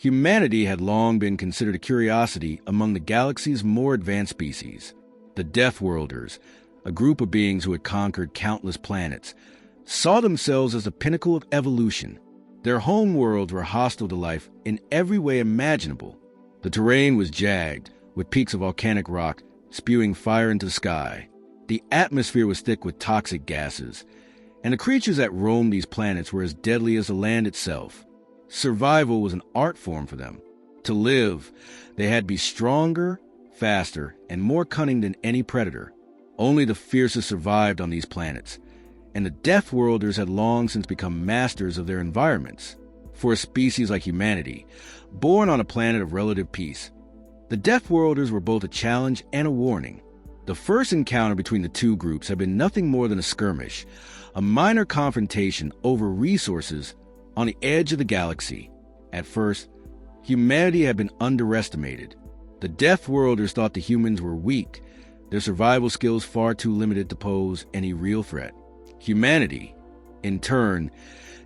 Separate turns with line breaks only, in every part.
Humanity had long been considered a curiosity among the galaxy's more advanced species. The Deathworlders, a group of beings who had conquered countless planets, saw themselves as the pinnacle of evolution. Their home worlds were hostile to life in every way imaginable. The terrain was jagged, with peaks of volcanic rock spewing fire into the sky. The atmosphere was thick with toxic gases, and the creatures that roamed these planets were as deadly as the land itself. Survival was an art form for them. To live, they had to be stronger, faster, and more cunning than any predator. Only the fiercest survived on these planets, and the Deathworlders had long since become masters of their environments. For a species like humanity, born on a planet of relative peace, the Deathworlders were both a challenge and a warning. The first encounter between the two groups had been nothing more than a skirmish, a minor confrontation over resources on the edge of the galaxy. At first, humanity had been underestimated. The Deathworlders thought the humans were weak, their survival skills far too limited to pose any real threat. Humanity, in turn,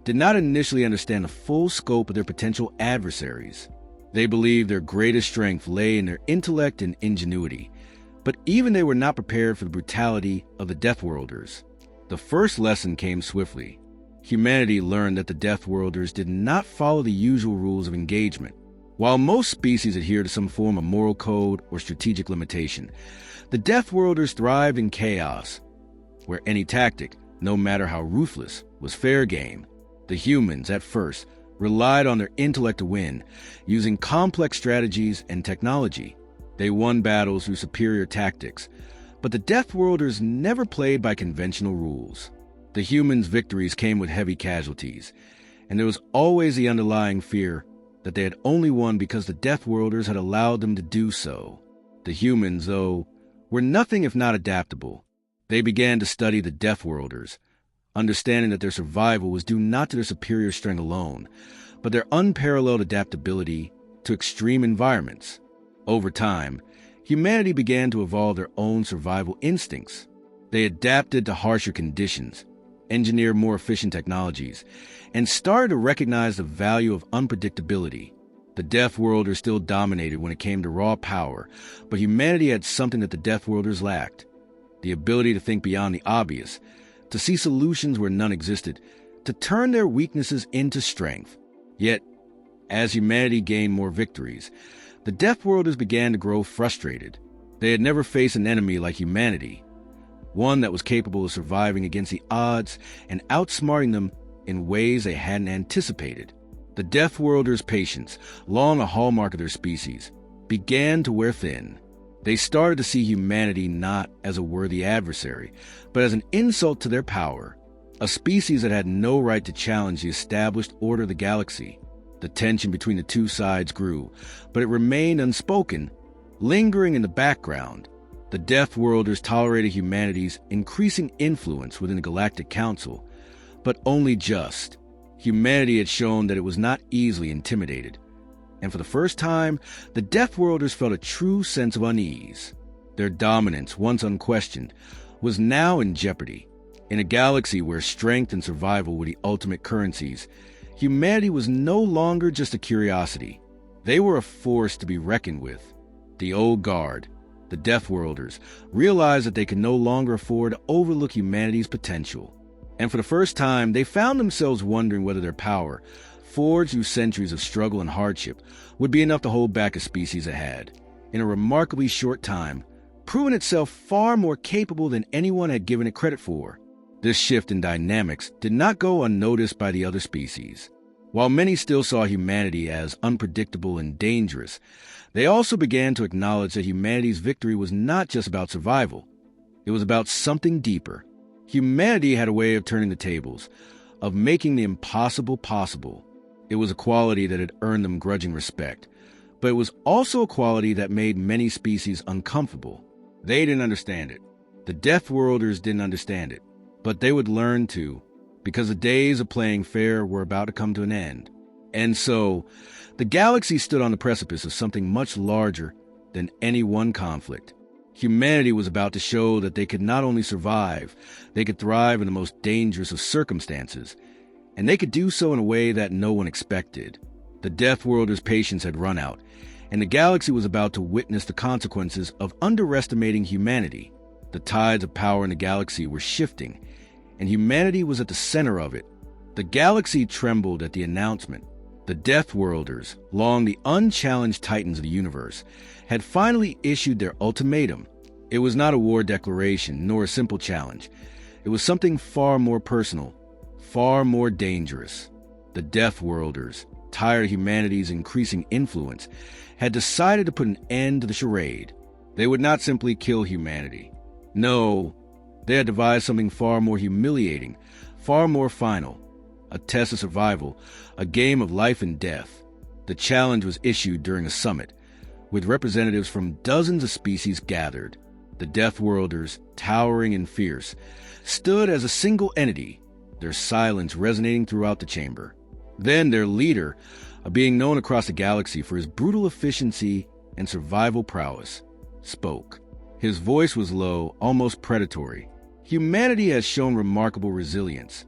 did not initially understand the full scope of their potential adversaries. They believed their greatest strength lay in their intellect and ingenuity, but even they were not prepared for the brutality of the Deathworlders. The first lesson came swiftly. Humanity learned that the Deathworlders did not follow the usual rules of engagement. While most species adhere to some form of moral code or strategic limitation, the Deathworlders thrived in chaos, where any tactic, no matter how ruthless, was fair game. The humans, at first, relied on their intellect to win, using complex strategies and technology. They won battles through superior tactics, but the Deathworlders never played by conventional rules. The humans' victories came with heavy casualties, and there was always the underlying fear that they had only won because the Deathworlders had allowed them to do so. The humans, though, were nothing if not adaptable. They began to study the Deathworlders, understanding that their survival was due not to their superior strength alone, but their unparalleled adaptability to extreme environments. Over time, humanity began to evolve their own survival instincts. They adapted to harsher conditions, engineered more efficient technologies, and started to recognize the value of unpredictability. The Deathworlders still dominated when it came to raw power, but humanity had something that the Deathworlders lacked: the ability to think beyond the obvious, to see solutions where none existed, to turn their weaknesses into strength. Yet, as humanity gained more victories, the Deathworlders began to grow frustrated. They had never faced an enemy like humanity, one that was capable of surviving against the odds and outsmarting them in ways they hadn't anticipated. The Deathworlders' patience, long a hallmark of their species, began to wear thin. They started to see humanity not as a worthy adversary, but as an insult to their power, a species that had no right to challenge the established order of the galaxy. The tension between the two sides grew, but it remained unspoken, lingering in the background. The Deathworlders tolerated humanity's increasing influence within the Galactic Council, but only just. Humanity had shown that it was not easily intimidated, and for the first time, the Deathworlders felt a true sense of unease. Their dominance, once unquestioned, was now in jeopardy. In a galaxy where strength and survival were the ultimate currencies, humanity was no longer just a curiosity. They were a force to be reckoned with. The Old Guard, the Deathworlders, realized that they could no longer afford to overlook humanity's potential. And for the first time, they found themselves wondering whether their power, forged through centuries of struggle and hardship, would be enough to hold back a species that had, in a remarkably short time, proven itself far more capable than anyone had given it credit for. This shift in dynamics did not go unnoticed by the other species. While many still saw humanity as unpredictable and dangerous, they also began to acknowledge that humanity's victory was not just about survival. It was about something deeper. Humanity had a way of turning the tables, of making the impossible possible. It was a quality that had earned them grudging respect, but it was also a quality that made many species uncomfortable. They didn't understand it. The Deathworlders didn't understand it, but they would learn to, because the days of playing fair were about to come to an end. And so, the galaxy stood on the precipice of something much larger than any one conflict. Humanity was about to show that they could not only survive, they could thrive in the most dangerous of circumstances, and they could do so in a way that no one expected. The Deathworlders' patience had run out, and the galaxy was about to witness the consequences of underestimating humanity. The tides of power in the galaxy were shifting, and humanity was at the center of it. The galaxy trembled at the announcement. The Deathworlders, long the unchallenged titans of the universe, had finally issued their ultimatum. It was not a war declaration, nor a simple challenge. It was something far more personal, far more dangerous. The Deathworlders, tired of humanity's increasing influence, had decided to put an end to the charade. They would not simply kill humanity. No, they had devised something far more humiliating, far more final. A test of survival, a game of life and death. The challenge was issued during a summit, with representatives from dozens of species gathered. The Deathworlders, towering and fierce, stood as a single entity, their silence resonating throughout the chamber. Then their leader, a being known across the galaxy for his brutal efficiency and survival prowess, spoke. His voice was low, almost predatory. Humanity has shown remarkable resilience,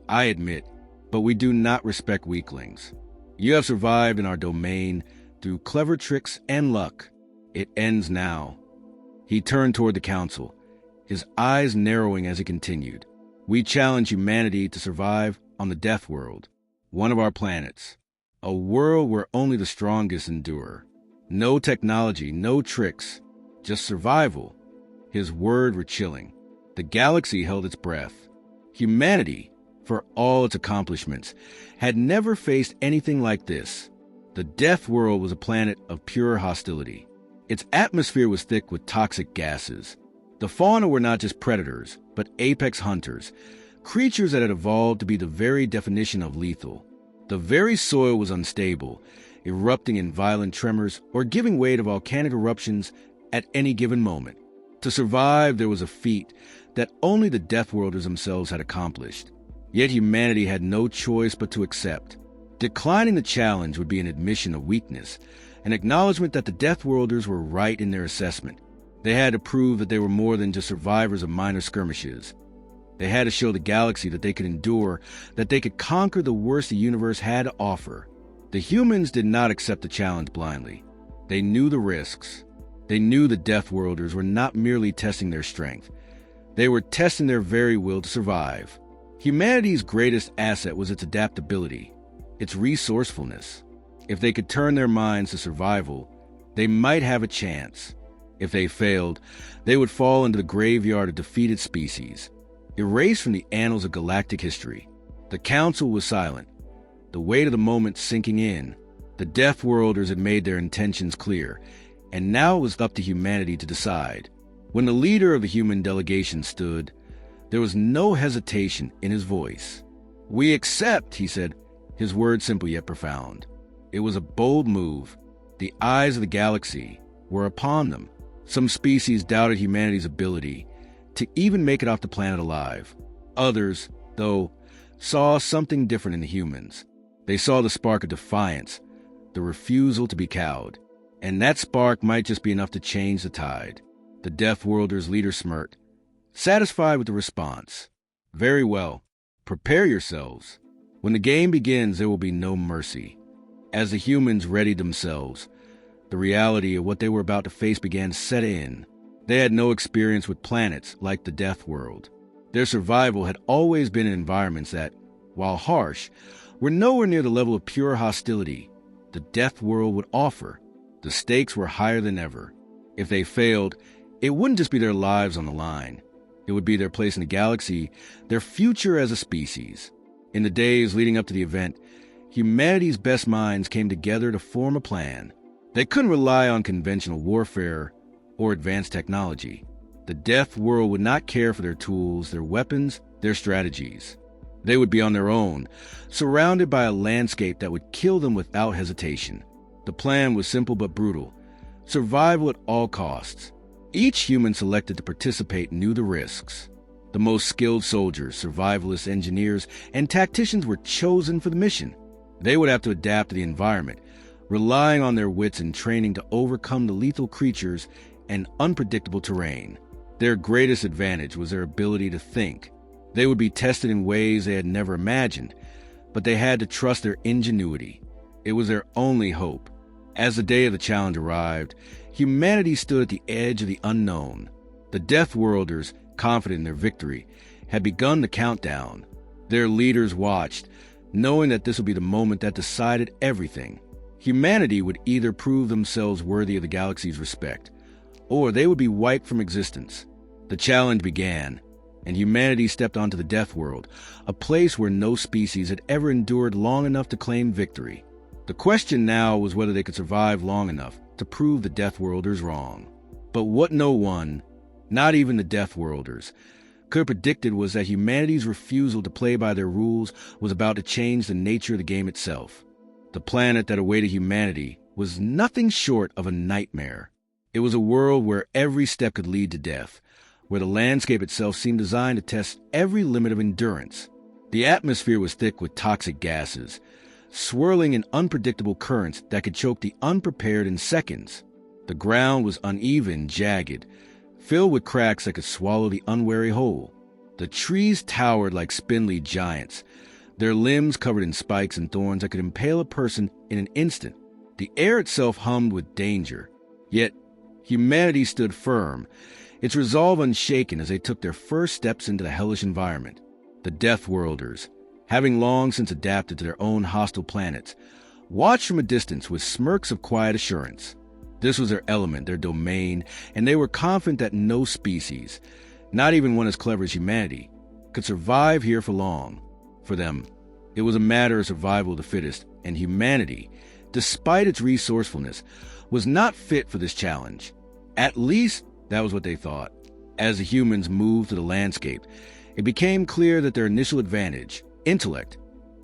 I admit, but we do not respect weaklings. You have survived in our domain through clever tricks and luck. It ends now. He turned toward the council, his eyes narrowing as he continued. We challenge humanity to survive on the Death World, one of our planets. A world where only the strongest endure. No technology, no tricks, just survival. His words were chilling. The galaxy held its breath. Humanity, for all its accomplishments, had never faced anything like this. The Death World was a planet of pure hostility. Its atmosphere was thick with toxic gases. The fauna were not just predators, but apex hunters, creatures that had evolved to be the very definition of lethal. The very soil was unstable, erupting in violent tremors or giving way to volcanic eruptions at any given moment. To survive, there was a feat that only the Deathworlders themselves had accomplished. Yet humanity had no choice but to accept. Declining the challenge would be an admission of weakness, an acknowledgement that the Deathworlders were right in their assessment. They had to prove that they were more than just survivors of minor skirmishes. They had to show the galaxy that they could endure, that they could conquer the worst the universe had to offer. The humans did not accept the challenge blindly. They knew the risks. They knew the Deathworlders were not merely testing their strength. They were testing their very will to survive. Humanity's greatest asset was its adaptability, its resourcefulness. If they could turn their minds to survival, they might have a chance. If they failed, they would fall into the graveyard of defeated species, erased from the annals of galactic history. The Council was silent, the weight of the moment sinking in. The Deathworlders had made their intentions clear, and now it was up to humanity to decide. When the leader of the human delegation stood, there was no hesitation in his voice. "We accept," he said, his words simple yet profound. It was a bold move. The eyes of the galaxy were upon them. Some species doubted humanity's ability to even make it off the planet alive. Others, though, saw something different in the humans. They saw the spark of defiance, the refusal to be cowed. And that spark might just be enough to change the tide. The Deathworlders' leader smirked, satisfied with the response. "Very well. Prepare yourselves. When the game begins, there will be no mercy." As the humans readied themselves, the reality of what they were about to face began to set in. They had no experience with planets like the Death World. Their survival had always been in environments that, while harsh, were nowhere near the level of pure hostility the Death World would offer. The stakes were higher than ever. If they failed, it wouldn't just be their lives on the line. It would be their place in the galaxy, their future as a species. In the days leading up to the event, humanity's best minds came together to form a plan. They couldn't rely on conventional warfare or advanced technology. The Death World would not care for their tools, their weapons, their strategies. They would be on their own, surrounded by a landscape that would kill them without hesitation. The plan was simple but brutal. Survival at all costs. Each human selected to participate knew the risks. The most skilled soldiers, survivalists, engineers, and tacticians were chosen for the mission. They would have to adapt to the environment, relying on their wits and training to overcome the lethal creatures and unpredictable terrain. Their greatest advantage was their ability to think. They would be tested in ways they had never imagined, but they had to trust their ingenuity. It was their only hope. As the day of the challenge arrived, humanity stood at the edge of the unknown. The Deathworlders, confident in their victory, had begun the countdown. Their leaders watched, knowing that this would be the moment that decided everything. Humanity would either prove themselves worthy of the galaxy's respect, or they would be wiped from existence. The challenge began, and humanity stepped onto the Death World, a place where no species had ever endured long enough to claim victory. The question now was whether they could survive long enough to prove the Deathworlders wrong. But what no one, not even the Deathworlders, could have predicted was that humanity's refusal to play by their rules was about to change the nature of the game itself. The planet that awaited humanity was nothing short of a nightmare. It was a world where every step could lead to death, where the landscape itself seemed designed to test every limit of endurance. The atmosphere was thick with toxic gases, swirling in unpredictable currents that could choke the unprepared in seconds. The ground was uneven, jagged, filled with cracks that could swallow the unwary whole. The trees towered like spindly giants, their limbs covered in spikes and thorns that could impale a person in an instant. The air itself hummed with danger. Yet, humanity stood firm, its resolve unshaken as they took their first steps into the hellish environment. The Deathworlders, having long since adapted to their own hostile planets, watched from a distance with smirks of quiet assurance. This was their element, their domain, and they were confident that no species, not even one as clever as humanity, could survive here for long. For them, it was a matter of survival of the fittest, and humanity, despite its resourcefulness, was not fit for this challenge. At least, that was what they thought. As the humans moved through the landscape, it became clear that their initial advantage, intellect,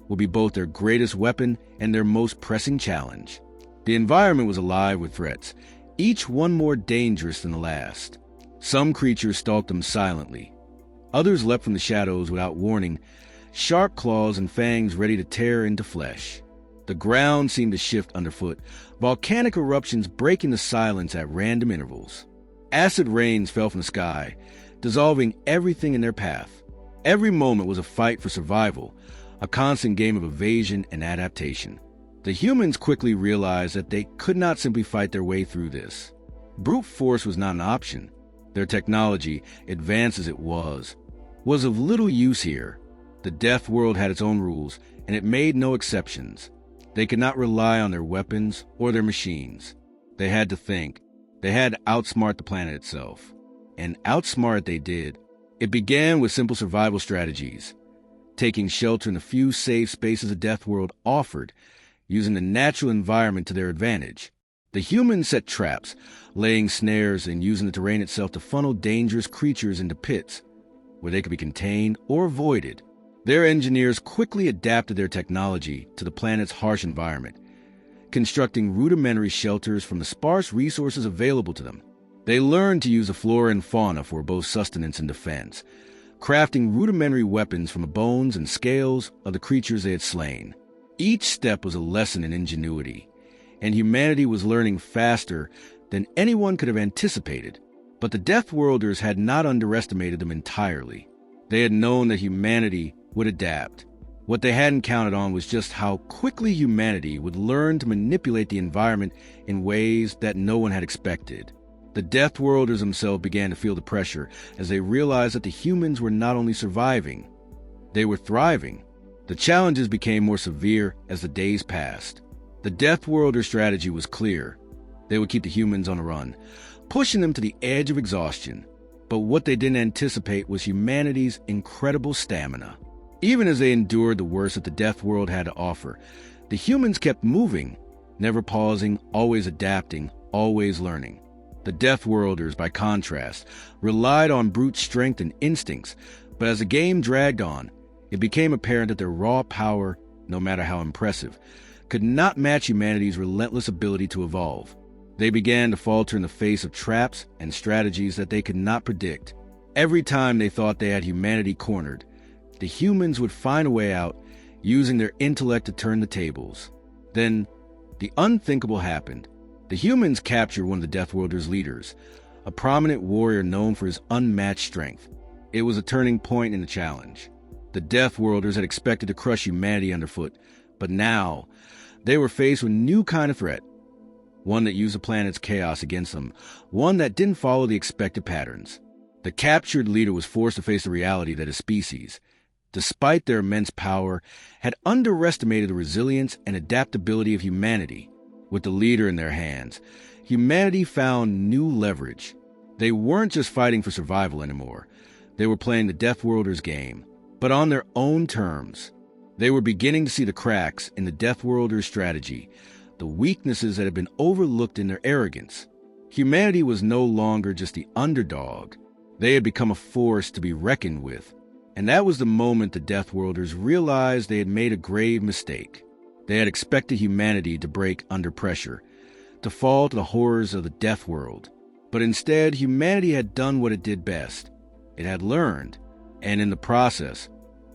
would be both their greatest weapon and their most pressing challenge. The environment was alive with threats, each one more dangerous than the last. Some creatures stalked them silently. Others leapt from the shadows without warning, sharp claws and fangs ready to tear into flesh. The ground seemed to shift underfoot, volcanic eruptions breaking the silence at random intervals. Acid rains fell from the sky, dissolving everything in their path. Every moment was a fight for survival, a constant game of evasion and adaptation. The humans quickly realized that they could not simply fight their way through this. Brute force was not an option. Their technology, advanced as it was of little use here. The Death World had its own rules, and it made no exceptions. They could not rely on their weapons or their machines. They had to think. They had to outsmart the planet itself. And outsmart they did. It began with simple survival strategies, taking shelter in the few safe spaces the Death World offered, using the natural environment to their advantage. The humans set traps, laying snares and using the terrain itself to funnel dangerous creatures into pits, where they could be contained or avoided. Their engineers quickly adapted their technology to the planet's harsh environment, constructing rudimentary shelters from the sparse resources available to them. They learned to use the flora and fauna for both sustenance and defense, crafting rudimentary weapons from the bones and scales of the creatures they had slain. Each step was a lesson in ingenuity, and humanity was learning faster than anyone could have anticipated. But the Deathworlders had not underestimated them entirely. They had known that humanity would adapt. What they hadn't counted on was just how quickly humanity would learn to manipulate the environment in ways that no one had expected. The Deathworlders themselves began to feel the pressure as they realized that the humans were not only surviving, they were thriving. The challenges became more severe as the days passed. The Deathworlder strategy was clear. They would keep the humans on a run, pushing them to the edge of exhaustion. But what they didn't anticipate was humanity's incredible stamina. Even as they endured the worst that the Death World had to offer, the humans kept moving, never pausing, always adapting, always learning. The Deathworlders, by contrast, relied on brute strength and instincts, but as the game dragged on, it became apparent that their raw power, no matter how impressive, could not match humanity's relentless ability to evolve. They began to falter in the face of traps and strategies that they could not predict. Every time they thought they had humanity cornered, the humans would find a way out, using their intellect to turn the tables. Then, the unthinkable happened. The humans captured one of the Deathworlders' leaders, a prominent warrior known for his unmatched strength. It was a turning point in the challenge. The Deathworlders had expected to crush humanity underfoot, but now, They were faced with a new kind of threat, one that used the planet's chaos against them, one that didn't follow the expected patterns. The captured leader was forced to face the reality that his species, despite their immense power, had underestimated the resilience and adaptability of humanity. With the leader in their hands, humanity found new leverage. They weren't just fighting for survival anymore. They were playing the Deathworlders game, but on their own terms. They were beginning to see the cracks in the Deathworlders strategy, the weaknesses that had been overlooked in their arrogance. Humanity was no longer just the underdog. They had become a force to be reckoned with. And that was the moment the Deathworlders realized they had made a grave mistake. They had expected humanity to break under pressure, to fall to the horrors of the Death World. But instead, humanity had done what it did best. It had learned, and in the process,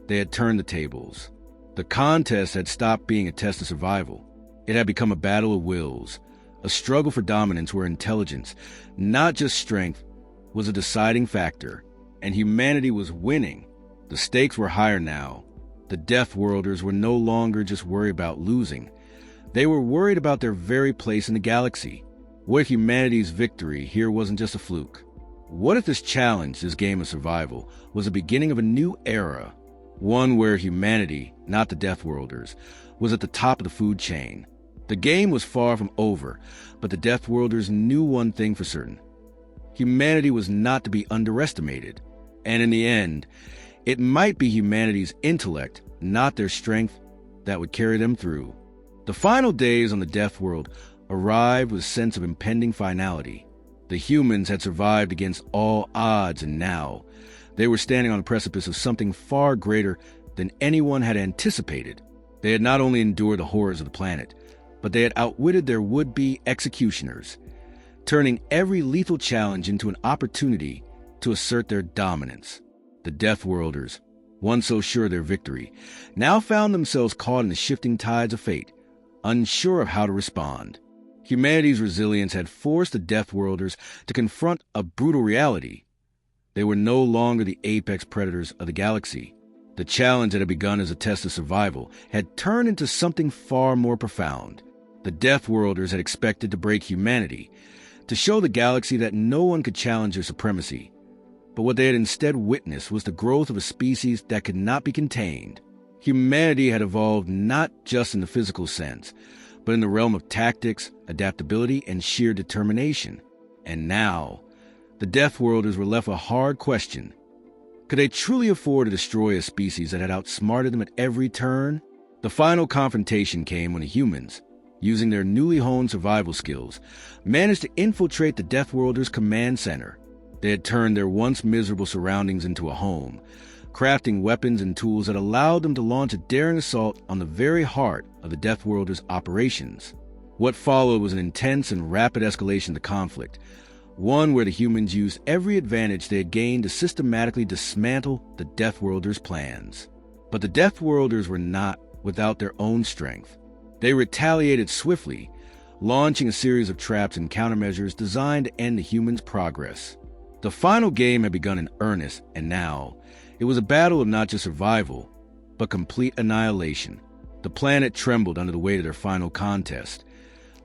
they had turned the tables. The contest had stopped being a test of survival. It had become a battle of wills, a struggle for dominance where intelligence, not just strength, was a deciding factor, and humanity was winning. The stakes were higher now. The Deathworlders were no longer just worried about losing. They were worried about their very place in the galaxy. What if humanity's victory here wasn't just a fluke? What if this challenge, this game of survival, was the beginning of a new era? One where humanity, not the Deathworlders, was at the top of the food chain. The game was far from over, but the Deathworlders knew one thing for certain. Humanity was not to be underestimated. And in the end, it might be humanity's intellect, not their strength, that would carry them through. The final days on the Deathworld arrived with a sense of impending finality. The humans had survived against all odds, and now they were standing on the precipice of something far greater than anyone had anticipated. They had not only endured the horrors of the planet, but they had outwitted their would-be executioners, turning every lethal challenge into an opportunity to assert their dominance. The Deathworlders, once so sure of their victory, now found themselves caught in the shifting tides of fate, unsure of how to respond. Humanity's resilience had forced the Deathworlders to confront a brutal reality. They were no longer the apex predators of the galaxy. The challenge that had begun as a test of survival had turned into something far more profound. The Deathworlders had expected to break humanity, to show the galaxy that no one could challenge their supremacy. But what they had instead witnessed was the growth of a species that could not be contained. Humanity had evolved not just in the physical sense, but in the realm of tactics, adaptability, and sheer determination. And now, the Deathworlders were left with a hard question. Could they truly afford to destroy a species that had outsmarted them at every turn? The final confrontation came when the humans, using their newly honed survival skills, managed to infiltrate the Deathworlders' command center. They had turned their once miserable surroundings into a home, crafting weapons and tools that allowed them to launch a daring assault on the very heart of the Deathworlders' operations. What followed was an intense and rapid escalation of the conflict, one where the humans used every advantage they had gained to systematically dismantle the Deathworlders' plans. But the Deathworlders were not without their own strength. They retaliated swiftly, launching a series of traps and countermeasures designed to end the humans' progress. The final game had begun in earnest, and now it was a battle of not just survival, but complete annihilation. The planet trembled under the weight of their final contest,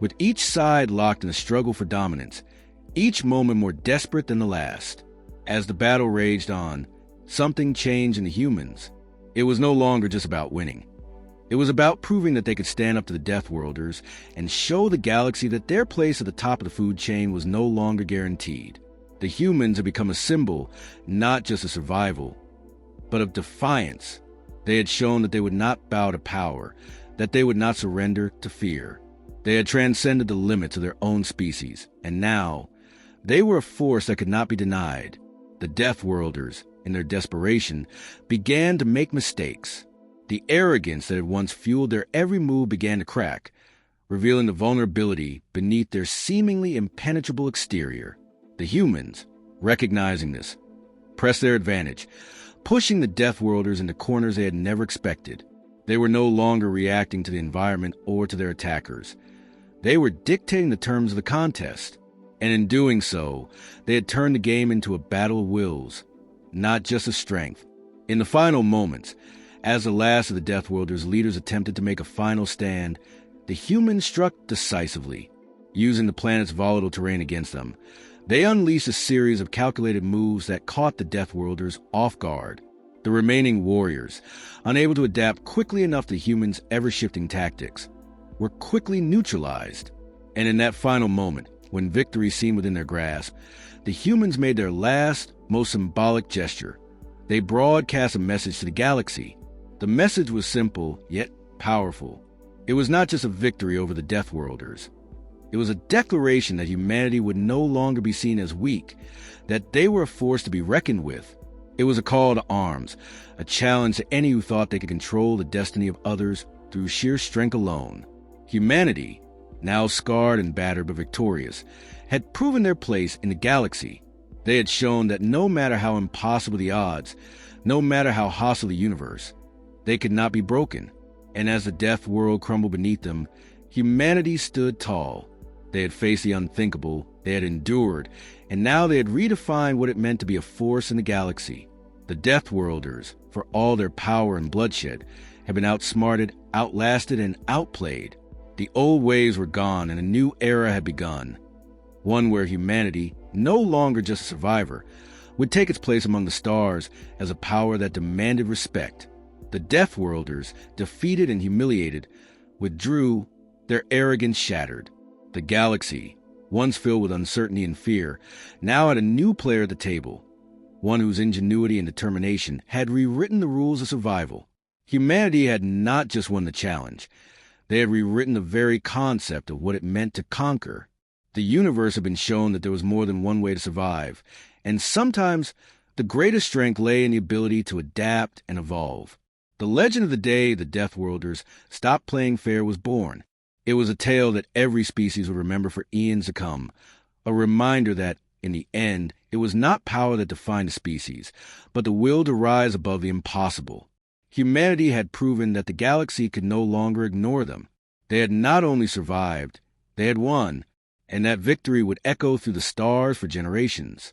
with each side locked in a struggle for dominance, each moment more desperate than the last. As the battle raged on, something changed in the humans. It was no longer just about winning. It was about proving that they could stand up to the Deathworlders and show the galaxy that their place at the top of the food chain was no longer guaranteed. The humans had become a symbol, not just of survival, but of defiance. They had shown that they would not bow to power, that they would not surrender to fear. They had transcended the limits of their own species, and now they were a force that could not be denied. The Deathworlders, in their desperation, began to make mistakes. The arrogance that had once fueled their every move began to crack, revealing the vulnerability beneath their seemingly impenetrable exterior. The humans, recognizing this, pressed their advantage, pushing the Deathworlders into corners they had never expected. They were no longer reacting to the environment or to their attackers. They were dictating the terms of the contest, and in doing so, they had turned the game into a battle of wills, not just of strength. In the final moments, as the last of the Deathworlders' leaders attempted to make a final stand, the humans struck decisively, using the planet's volatile terrain against them. They unleashed a series of calculated moves that caught the Deathworlders off guard. The remaining warriors, unable to adapt quickly enough to humans' ever-shifting tactics, were quickly neutralized. And in that final moment, when victory seemed within their grasp, the humans made their last, most symbolic gesture. They broadcast a message to the galaxy. The message was simple, yet powerful. It was not just a victory over the Deathworlders. It was a declaration that humanity would no longer be seen as weak, that they were a force to be reckoned with. It was a call to arms, a challenge to any who thought they could control the destiny of others through sheer strength alone. Humanity, now scarred and battered but victorious, had proven their place in the galaxy. They had shown that no matter how impossible the odds, no matter how hostile the universe, they could not be broken. And as the death world crumbled beneath them, humanity stood tall. They had faced the unthinkable, they had endured, and now they had redefined what it meant to be a force in the galaxy. The Deathworlders, for all their power and bloodshed, had been outsmarted, outlasted, and outplayed. The old ways were gone and a new era had begun. One where humanity, no longer just a survivor, would take its place among the stars as a power that demanded respect. The Deathworlders, defeated and humiliated, withdrew, their arrogance shattered. The galaxy, once filled with uncertainty and fear, now had a new player at the table, one whose ingenuity and determination had rewritten the rules of survival. Humanity had not just won the challenge, they had rewritten the very concept of what it meant to conquer. The universe had been shown that there was more than one way to survive, and sometimes the greatest strength lay in the ability to adapt and evolve. The legend of the day the Deathworlders stopped playing fair was born. It was a tale that every species would remember for eons to come, a reminder that, in the end, it was not power that defined a species, but the will to rise above the impossible. Humanity had proven that the galaxy could no longer ignore them. They had not only survived, they had won, and that victory would echo through the stars for generations.